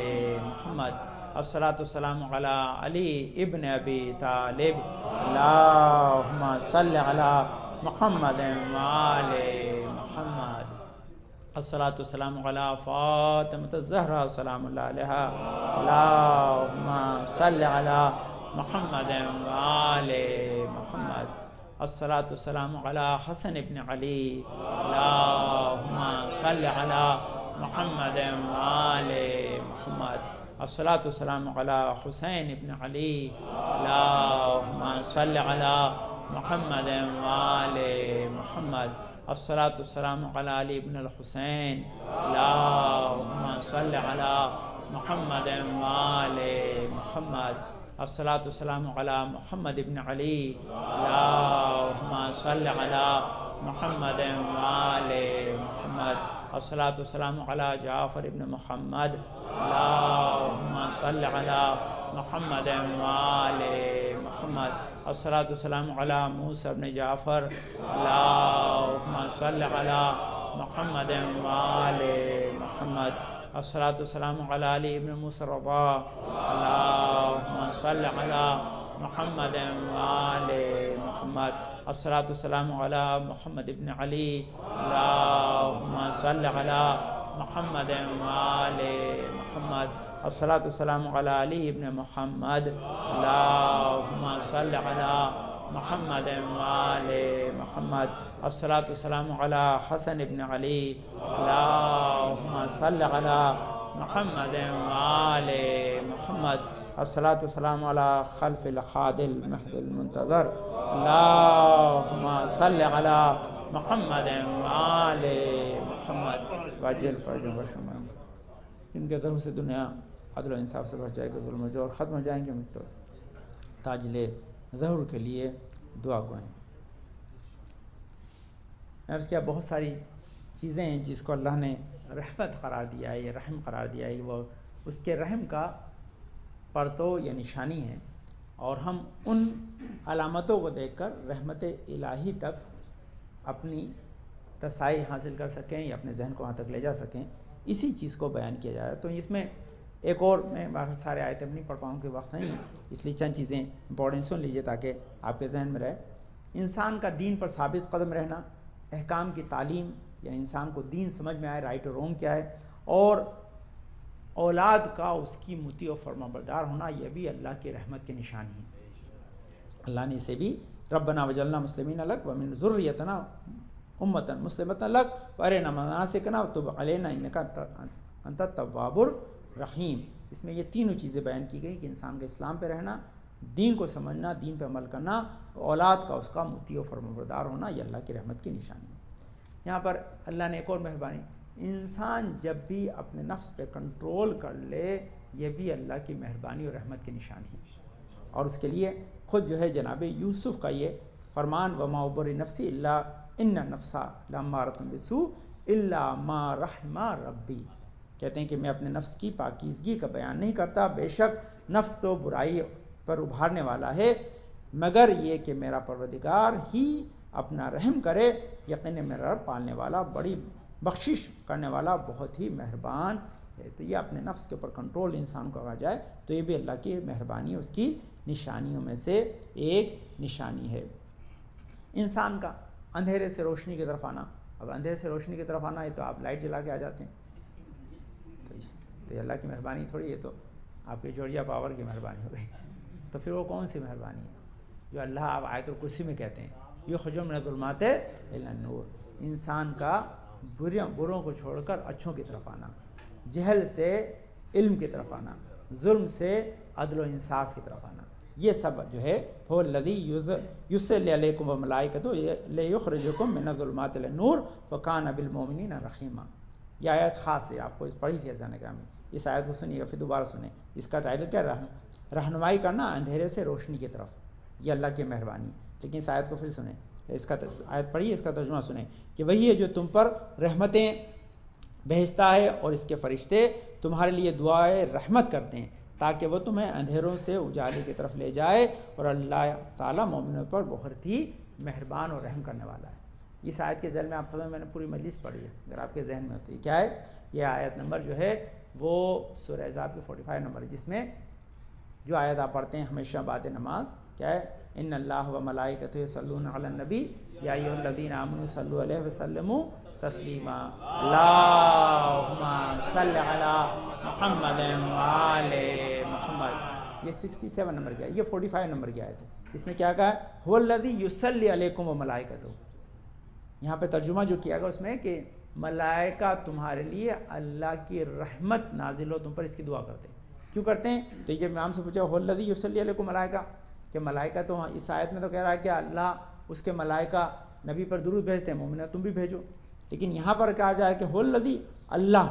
محمد. الصلاۃ والسلام علی علی ابن ابی طالب. اللہم صل علی محمد وآل محمد. الصلاۃ والسلام علی فاطمۃ الزہرا سلام اللہ علیہا. اللہم صل علی محمد وآل محمد. الصلاۃ والسلام علی حسن ابن علی. اللہم صل علی محمد وآل محمد. الصلاۃ والسلام علی حسین ابن علی. اللہم صل علی محمد وآل محمد. الصلاۃ والسلام علی علی ابن الحسین. اللہم صل علی محمد وآل محمد. الصلاۃ والسلام علی محمد ابن علی. اللہم صل علی محمد وآل محمد. الصلاۃ والسلام علی جعفر ابن محمد. اللہم صل علی محمد وآل محمد. الصلاۃ والسلام علی موسیٰ ابن جعفر. اللہم صل علی محمد وآل محمد. الصلاۃ والسلام علی علی ابن موسیٰ الرضا. اللہم صل علی محمد وآل محمد. الصلاۃ والسلام علی محمد ابن علی. اللہم صل علی محمد وآل محمد. الصلاۃ والسلام علی علی ابن محمد. اللہم صل علی محمد وآل محمد. الصلاۃ والسلام علی حسن ابن علی. اللہم صل علی محمد وآل محمد. الصلاۃ والسلام علی خلف الخاد المہد المنتظر. اللہم صل علی محمد وآل محمد. واجل فرجوں وشمعوں ان کے ظہور سے دنیا عدل و انصاف سے بچ جائے گا، ظلم و جور ختم ہو جائیں گے. تو تاجل ظہور کے لیے دعا گوئیں. عرض کیا بہت ساری چیزیں ہیں جس کو اللہ نے رحمت قرار دیا ہے، رحم قرار دیا ہے، وہ اس کے رحم کا پرتو یا نشانی ہے، اور ہم ان علامتوں کو دیکھ کر رحمت الہی تک اپنی رسائی حاصل کر سکیں یا اپنے ذہن کو وہاں تک لے جا سکیں، اسی چیز کو بیان کیا جا رہا ہے. تو اس میں ایک اور میں باقی سارے آیتیں نہیں پڑھ پاؤں کہ وقت نہیں ہے، اس لیے چند چیزیں امپورٹنٹ سن لیجئے تاکہ آپ کے ذہن میں رہے. انسان کا دین پر ثابت قدم رہنا، احکام کی تعلیم یعنی انسان کو دین سمجھ میں آئے رائٹ اور رونگ کیا ہے، اور اولاد کا اس کی مطیع و فرما بردار ہونا، یہ بھی اللہ کی رحمت کی نشانی ہے. اللہ نے اسے بھی ربنا وجعلنا مسلمین لک ومن ذریتنا امتا مسلمتا لک وارنا مناسکنا وتب علینا انک انت التواب الرحیم. اس میں یہ تینوں چیزیں بیان کی گئی کہ انسان کا اسلام پہ رہنا، دین کو سمجھنا، دین پہ عمل کرنا، اولاد کا اس کا مطیع و فرمانبردار ہونا، یہ اللہ کی رحمت کی نشانی ہے۔ یہاں پر اللہ نے ایک اور مہربانی، انسان جب بھی اپنے نفس پہ کنٹرول کر لے، یہ بھی اللہ کی مہربانی اور رحمت کی نشانی ہے۔ اور اس کے لیے خود جو ہے جناب یوسف کا یہ فرمان، وما ابری نفسی الا ان نفسا لامارۃ بالسوء الا ما رحم ربی، کہتے ہیں کہ میں اپنے نفس کی پاکیزگی کا بیان نہیں کرتا، بے شک نفس تو برائی پر ابھارنے والا ہے، مگر یہ کہ میرا پروردگار ہی اپنا رحم کرے، یقین میرا رب پالنے والا، بڑی بخشش کرنے والا، بہت ہی مہربان ہے۔ تو یہ اپنے نفس کے اوپر کنٹرول انسان کو آ جائے تو یہ بھی اللہ کی مہربانی، اس کی نشانیوں میں سے ایک نشانی ہے۔ انسان کا اندھیرے سے روشنی کی طرف آنا، اب اندھیرے سے روشنی کی طرف آنا ہے تو آپ لائٹ جلا کے آ جاتے ہیں، تو یہ اللہ کی مہربانی تھوڑی ہے، تو آپ کی جورجیا پاور کی مہربانی ہو گئی۔ تو پھر وہ کون سی مہربانی ہے جو اللہ آپ آیت الکرسی میں کہتے ہیں، یخرج من الظلمات الی النور، انسان کا بروں کو چھوڑ کر اچھوں کی طرف آنا، جہل سے علم کی طرف آنا، ظلم سے عدل و انصاف کی طرف آنا، یہ سب جو ہے هو الذی یصلی علیکم وملائکتہ لیخرجکم من الظلمات الی النور وکان بالمؤمنین رحیما۔ یہ آیت خاص ہے، آپ کو اس پڑھی تھی اذان گرامی، اس آیت کو سنیے گا، پھر دوبارہ سنیں۔ اس کا ٹائٹل کیا ہے؟ رہنمائی کرنا اندھیرے سے روشنی کی طرف، یہ اللہ کی مہربانی۔ لیکن اس آیت کو پھر سنیں، اس کا آیت پڑھیے، اس کا ترجمہ سنیں کہ وہی ہے جو تم پر رحمتیں بھیجتا ہے اور اس کے فرشتے تمہارے لیے دعائے رحمت کرتے ہیں تاکہ وہ تمہیں اندھیروں سے اجالے کی طرف لے جائے، اور اللہ تعالیٰ مومنوں پر بہت ہی مہربان اور رحم کرنے والا ہے۔ اس آیت کے ذیل میں آپ میں نے پوری مجلس پڑھی ہے، اگر آپ کے ذہن میں ہوتی ہے کیا ہے یہ آیت نمبر جو ہے وہ سورہ احزاب کی 45 نمبر ہے، جس میں جو آیت آپ پڑھتے ہیں ہمیشہ بعد نماز، کیا ہے؟ ان اللہ و ملائکتہ یصلون علی النبی یا ایھا الذین آمنوا صلوا علیہ وسلموا تسلیما، اللہم صل علی محمد وآل محمد۔ یہ 67 نمبر کی ہے، یہ 45 نمبر کی آیت ہے۔ اس میں کیا کہا ہے؟ هو الذی یصلی علیکم وملائکتہ، یہاں پہ ترجمہ جو کیا گیا اس میں کہ ملائکہ تمہارے لیے اللہ کی رحمت نازل ہو تم پر، اس کی دعا کرتے ہیں۔ کیوں کرتے ہیں؟ تو یہ امام سے پوچھا هو الذی یصلی علیکم ملائکہ، کہ ملائکہ تو اس آیت میں تو کہہ رہا ہے کہ اللہ اس کے ملائکہ نبی پر درود بھیجتے ہیں، مومنہ تم بھی بھیجو، لیکن یہاں پر کہا جا رہا ہے کہ هو الذی، اللہ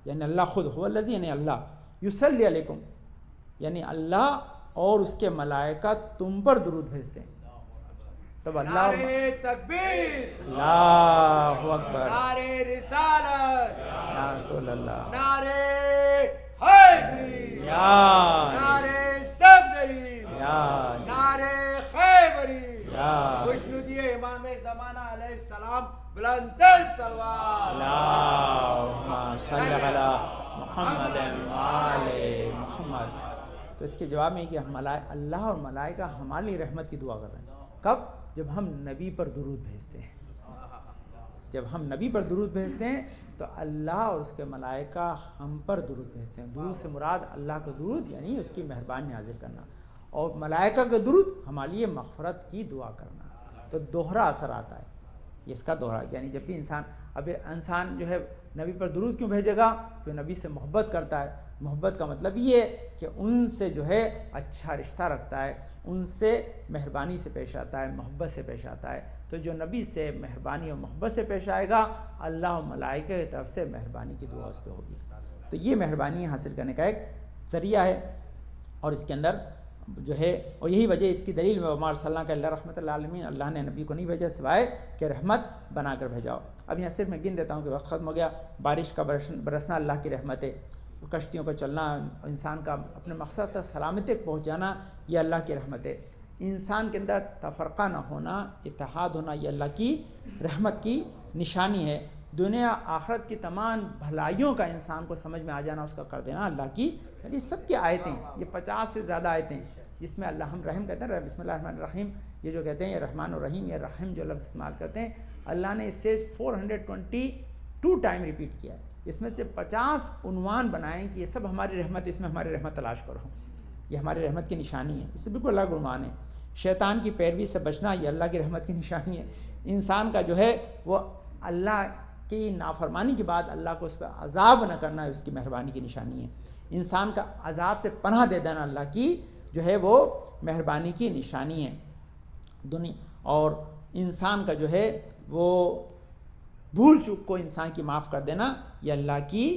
یعنی اللہ خود، هو الذی یعنی اللہ، یصلی علیکم یعنی اللہ اور اس کے ملائکہ تم پر درود بھیجتے ہیں۔ تب اللہ، نعرہ تکبیر، اللہ اکبر، نعرہ رسالت، یا رسول اللہ، نعرہ حیدری، یا نعرہ صفدری، یا نعرہ خیبری، یا خوشنودی امام زمانہ علیہ السلام، بلندر صلوات، اللہم صلی علی محمد وآل محمد۔ تو اس کے جواب میں کہ اللہ اور ملائکہ ہمارے لیے رحمت کی دعا کر رہے ہیں، کب؟ جب ہم نبی پر درود بھیجتے ہیں۔ جب ہم نبی پر درود بھیجتے ہیں تو اللہ اور اس کے ملائکہ ہم پر درود بھیجتے ہیں۔ درود سے مراد اللہ کا درود یعنی اس کی مہربانی نازل کرنا، اور ملائکہ کا درود ہمارے لیے مغفرت کی دعا کرنا۔ تو دوہرا اثر آتا ہے اس کا، دوہرا یعنی جب بھی انسان جو ہے نبی پر درود کیوں بھیجے گا؟ کہ نبی سے محبت کرتا ہے۔ محبت کا مطلب یہ ہے کہ ان سے جو ہے اچھا رشتہ رکھتا ہے، ان سے مہربانی سے پیش آتا ہے، محبت سے پیش آتا ہے۔ تو جو نبی سے مہربانی اور محبت سے پیش آئے گا، اللہ و ملائکہ کی طرف سے مہربانی کی دعا اس پہ ہوگی۔ تو یہ مہربانی حاصل کرنے کا ایک ذریعہ ہے، اور اس کے اندر جو ہے، اور یہی وجہ اس کی دلیل میں وما ارسلناک الا رحمۃ للعالمین، اللہ نے نبی کو نہیں بھیجا سوائے کہ رحمت بنا کر بھیجاؤ۔ اب یہاں صرف میں گن دیتا ہوں کہ وقت ختم ہو گیا۔ بارش کا برسنا اللہ کی رحمت ہے، کشتیوں پر چلنا، انسان کا اپنے مقصد تک سلامتی تک پہنچانا، یہ اللہ کی رحمت ہے۔ انسان کے اندر تفرقہ نہ ہونا، اتحاد ہونا، یہ اللہ کی رحمت کی نشانی ہے۔ دنیا آخرت کی تمام بھلائیوں کا انسان کو سمجھ میں آ جانا، اس کا کر دینا اللہ کی، یعنی سب کی آیتیں، یہ 50 سے زیادہ آیتیں جس میں اللہ ہم رحم کہتے ہیں، بسم اللہ الرحمن الرحیم، یہ جو کہتے ہیں یہ رحمان الرحیم، یہ رحم جو لفظ استعمال کرتے ہیں، اللہ نے اس سے 422 ٹائم ریپیٹ کیا ہے۔ اس میں سے 50 عنوان بنائیں کہ یہ سب ہماری رحمت، اس میں ہماری رحمت تلاش کرو، یہ ہماری رحمت کی نشانی ہے۔ اس میں بالکل الگ عنوان ہے۔ شیطان کی پیروی سے بچنا، یہ اللہ کی رحمت کی نشانی ہے۔ انسان کا جو ہے وہ اللہ کی نافرمانی کے بعد اللہ کو اس پہ عذاب نہ کرنا، اس کی مہربانی کی نشانی ہے۔ انسان کا عذاب سے پناہ دے دینا اللہ کی جو ہے وہ مہربانی کی نشانی ہے دنیا، اور انسان کا جو ہے وہ بھول چوک کو انسان کی معاف کر دینا یہ اللہ کی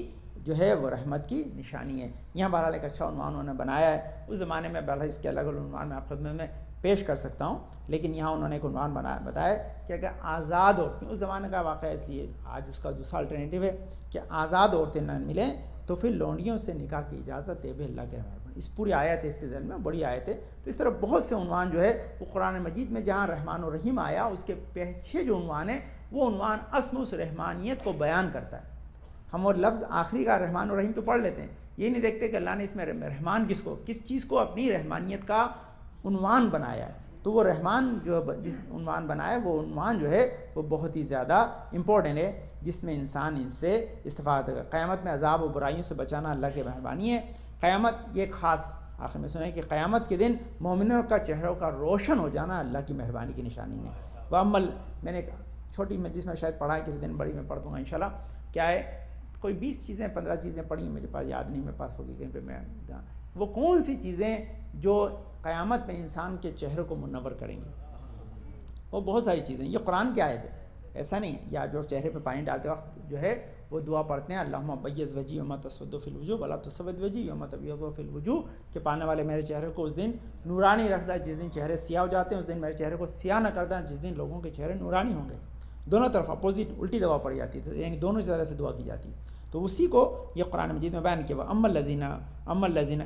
جو ہے وہ رحمت کی نشانی ہے۔ یہاں بہرحال ایک اچھا عنوان انہوں نے بنایا ہے، اس زمانے میں بہرحال اس کے الگ الگ عنوان میں آپ خدمت میں پیش کر سکتا ہوں، لیکن یہاں انہوں نے ایک عنوان بتایا کہ اگر آزاد عورتیں، اس زمانے کا واقعہ اس لیے آج اس کا دوسرا الٹرنیٹیو ہے کہ آزاد عورتیں نہ ملیں تو پھر لونڈیوں سے نکاح کی اجازت دے بھی اللہ کے رحمان۔ اس پوری آیت ہے اس کے ذہن میں، بڑی آیت ہے۔ تو اس طرح بہت سے عنوان جو ہے وہ قرآن مجید میں جہاں رحمان و رحیم آیا اس کے پیچھے جو عنوان ہے وہ عنوان اصل اس رحمانیت کو بیان کرتا ہے۔ ہم اور لفظ آخری کا رحمان و رحیم تو پڑھ لیتے ہیں، یہ نہیں دیکھتے کہ اللہ نے اس میں رحمان کس چیز کو اپنی رحمانیت کا عنوان بنایا ہے۔ تو وہ رحمان جو جس عنوان بنایا وہ عنوان جو ہے وہ بہت ہی زیادہ امپورٹنٹ ہے، جس میں انسان ان سے استفادہ کرے۔ قیامت میں عذاب و برائیوں سے بچانا اللہ کی مہربانی ہے۔ قیامت یہ خاص آخر میں سنیں کہ قیامت کے دن مومنوں کا چہروں کا روشن ہو جانا اللہ کی مہربانی کی نشانی میں۔ وہ عمل میں نے چھوٹی جس میں شاید پڑھا ہے، کسی دن بڑی میں پڑھ دوں گا انشاءاللہ، کیا ہے کوئی 20 چیزیں 15 چیزیں پڑھی مجھے پاس یاد نہیں، میرے پاس ہوگی کہیں پہ میں وہ کون سی چیزیں جو قیامت میں انسان کے چہرے کو منور کریں گی؟ وہ بہت ساری چیزیں، یہ قرآن کی آیت ہے، ایسا نہیں ہے۔ یا جو چہرے پہ پانی ڈالتے وقت جو ہے وہ دعا پڑھتے ہیں اللہم بیض وجہی یوم تسود فی الوجوہ ولا تسود وجہی یوم تبیض فی الوجوہ، کہ پانے والے میرے چہرے کو اس دن نورانی رکھتا ہے جس دن چہرے سیاہ ہو جاتے ہیں، اس دن میرے چہرے کو سیاہ نہ کرتا جس دن لوگوں کے چہرے نورانی ہوں گے۔ دونوں طرف اپوزٹ الٹی دعا پڑھی جاتی ہے، یعنی دونوں طرح سے دعا کی جاتی ہے۔ تو اسی کو یہ قرآن مجید میں بیان کیا، اما الذین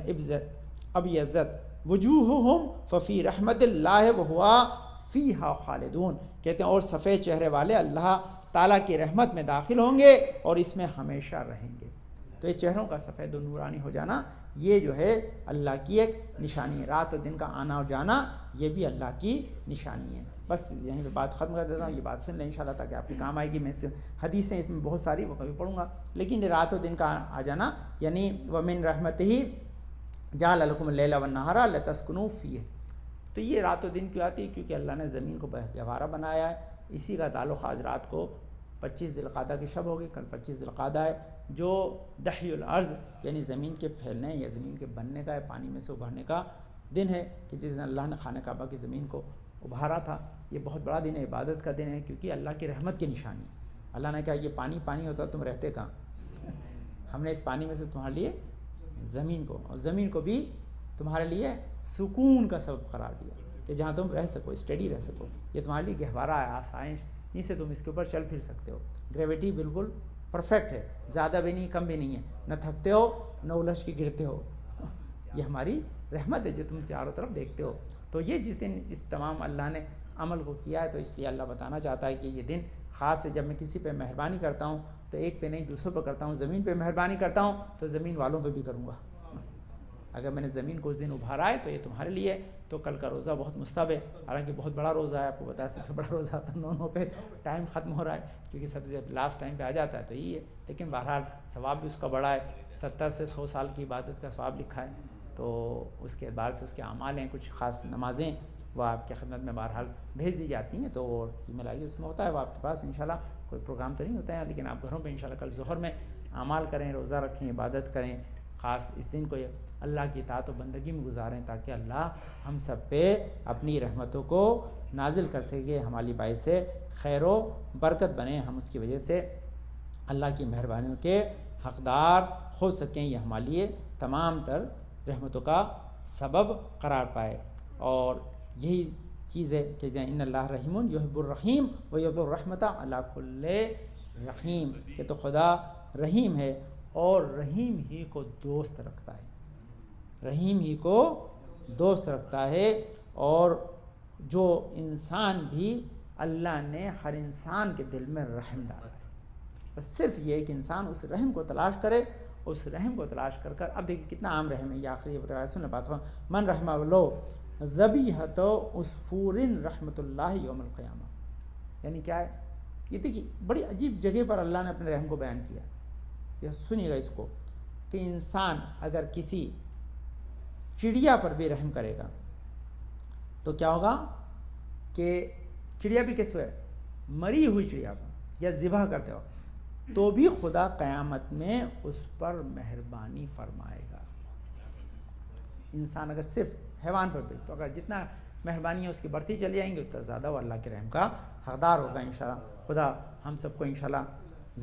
ابیضت وجوہہم ففی رحمت اللہ وہو فیہا خالدون، کہتے ہیں اور سفید چہرے والے اللہ تعالیٰ کی رحمت میں داخل ہوں گے اور اس میں ہمیشہ رہیں گے۔ تو یہ چہروں کا سفید و نورانی ہو جانا یہ جو ہے اللہ کی ایک نشانی ہے۔ رات و دن کا آنا اور جانا یہ بھی اللہ کی نشانی ہے۔ بس یہیں پہ بات ختم کر دیتا ہوں، یہ بات سن لیں انشاءاللہ تاکہ آپ کے کام آئے گی۔ میں حدیثیں اس میں بہت ساری وہ کبھی پڑھوں گا، لیکن یہ رات و دن کا آ جانا یعنی وَمِن رَحْمَتِهِ جَعَلَ لَكُمُ اللَّيْلَ وَالنَّهَارَ لِتَسْكُنُوا فِيهِ۔ تو یہ رات و دن کیوں آتی ہے؟ کیونکہ اللہ نے زمین کو گہوارہ بنایا ہے۔ اسی کا تعلق آج رات کو 25 ذی القعدہ کی شب ہوگی، کل 25 ذی القعدہ ہے جو دحی الارض یعنی زمین کے پھیلنے یا زمین کے بننے کا ہے، پانی میں سے ابھرنے کا دن ہے، کہ جس دن اللہ نے خانہ کعبہ کی زمین کو ابھارا تھا۔ یہ بہت بڑا دن ہے، عبادت کا دن ہے، کیونکہ اللہ کی رحمت کی نشانی ہے۔ اللہ نے کہا یہ پانی پانی ہوتا تم رہتے کہاں؟ ہم نے اس پانی میں سے تمہارے لیے زمین کو، اور زمین کو بھی تمہارے لیے سکون کا سبب قرار دیا کہ جہاں تم رہ سکو، اسٹڈی رہ سکو۔ یہ تمہارے لیے گہوارہ ہے، آسائش نہیں سے تم اس کے اوپر چل پھر سکتے ہو۔ گریویٹی بالکل پرفیکٹ ہے، زیادہ بھی نہیں کم بھی نہیں ہے، نہ تھکتے ہو نہ الجھ کے گرتے ہو۔ یہ ہماری رحمت ہے جو تم چاروں طرف دیکھتے ہو۔ تو یہ جس دن اس تمام اللہ نے عمل کو کیا ہے، تو اس لیے اللہ بتانا چاہتا ہے کہ یہ دن خاص ہے۔ جب میں کسی پہ مہربانی کرتا ہوں تو ایک پہ نہیں دوسروں پہ کرتا ہوں۔ زمین پہ مہربانی کرتا ہوں تو زمین والوں پہ بھی کروں گا۔ اگر میں نے زمین کو اس دن ابھارا ہے تو یہ تمہارے لیے، تو کل کا روزہ بہت مستحب ہے، حالانکہ بہت بڑا روزہ ہے، آپ کو بتا سب سے بڑا روزہ تو 9 پہ ٹائم ختم ہو رہا ہے، کیونکہ سب سے لاسٹ ٹائم پہ آ جاتا ہے تو یہی ہے۔ لیکن بہرحال ثواب بھی اس کا بڑا ہے، 70 سے 100 سال کی عبادت کا ثواب لکھا ہے۔ تو اس کے بعد سے اس کے اعمال ہیں، کچھ خاص نمازیں وہ آپ کی خدمت میں بہرحال بھیج دی جاتی ہیں، تو وہ ای میل آئی اس میں ہوتا ہے، وہ آپ کے پاس انشاءاللہ کوئی پروگرام تو نہیں ہوتا ہے، لیکن آپ گھروں پہ انشاءاللہ کل ظہر میں اعمال کریں، روزہ رکھیں، عبادت کریں، خاص اس دن کو اللہ کی اطاعت و بندگی میں گزاریں تاکہ اللہ ہم سب پہ اپنی رحمتوں کو نازل کر سکے، ہماری باعث سے خیر و برکت بنے، ہم اس کی وجہ سے اللہ کی مہربانیوں کے حقدار ہو سکیں، یہ ہمارے لیے تمام تر رحمتوں کا سبب قرار پائے۔ اور یہی چیز ہے کہ ان اللہ رحیم یحب الرحیم ویذو الرحمۃ علی کل رحیم، کہ تو خدا رحیم ہے اور رحیم ہی کو دوست رکھتا ہے، رحیم ہی کو دوست رکھتا ہے۔ اور جو انسان بھی اللہ نے ہر انسان کے دل میں رحم ڈالا ہے، بس صرف یہ کہ انسان اس رحم کو تلاش کرے، اس رحم کو تلاش کر اب دیکھیں کتنا عام رحم ہے۔ یہ آخری روایت سن بات ہوا من رحمہ لو ذبیحۃ عصفور رحمۃ اللہ یوم القیامہ، یعنی کیا ہے؟ یہ دیکھیے بڑی عجیب جگہ پر اللہ نے اپنے رحم کو بیان کیا۔ یہ سنیے گا اس کو کہ انسان اگر کسی چڑیا پر بھی رحم کرے گا تو کیا ہوگا کہ چڑیا بھی کس پہ؟ مری ہوئی چڑیا پر یا ذبح کرتے وقت، تو بھی خدا قیامت میں اس پر مہربانی فرمائے گا۔ انسان اگر صرف حیوان پر بھی تو اگر جتنا مہربانیاں اس کی بڑھتی چلی جائیں گی اتنا زیادہ وہ اللہ کے رحم کا حقدار ہوگا انشاءاللہ. خدا ہم سب کو انشاءاللہ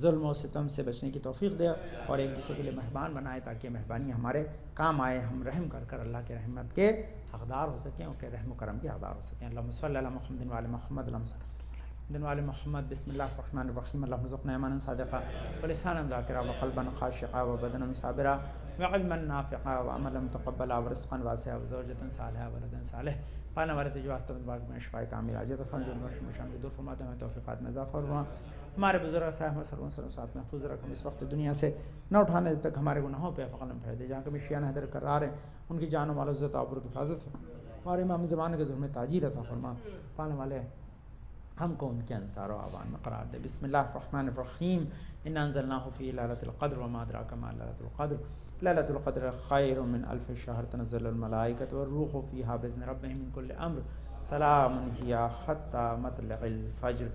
ظلم و ستم سے بچنے کی توفیق دے اور ایک دوسرے کے لیے مہربان بنائے تاکہ مہربانی ہمارے کام آئے, ہم رحم کر کر اللہ کے رحمت کے حقدار ہو سکیں, اور کہ رحم و کرم کے حقدار ہو سکیں. اللہم صلی علی محمد وعلی محمد اللہم صلی علی محمد. بسم اللہ الرحمن الرحیم. اللہم ارزقنا ایمانا صادقا ولسانا ذاکرا وقلبا خاشعا وبدنا صابرا وعلما نافعا وعملا متقبلا ورزقا واسعا وزوجة صالحا ولدا صالح. پانا والے تجھے واسطہ مبارک میں شفاء کامل عاجل فرج المشمشان کی دور فرماتے ہیں, توفیقات میں اضافہ فرما. ہمارے بزرگ صاحب سروں ساتھ محفوظ رکھ, ہم اس وقت دنیا سے نہ اٹھانے جب تک ہمارے گناہوں پہ قلم پھیر دے. جہاں کبھی شیعہ حیدر کرار ہیں ان کی جان و مال عزت آبرو کی حفاظت فرما. ہمارے امام زمان کے ظلم تاجیر عطا فرما. پانے والے ہم کو ان کے انصار و اعوان میں قرار دے. بسم اللہ الرحمن الرحیم. انا انزلناه في ليلة القدر وما ادراك ما ليلة القدر. ليلة القدر خير من 1000 شهر. تنزل الملائكة والروح فيها بإذن ربهم من كل امر. سلام هي حتى مطلع الفجر.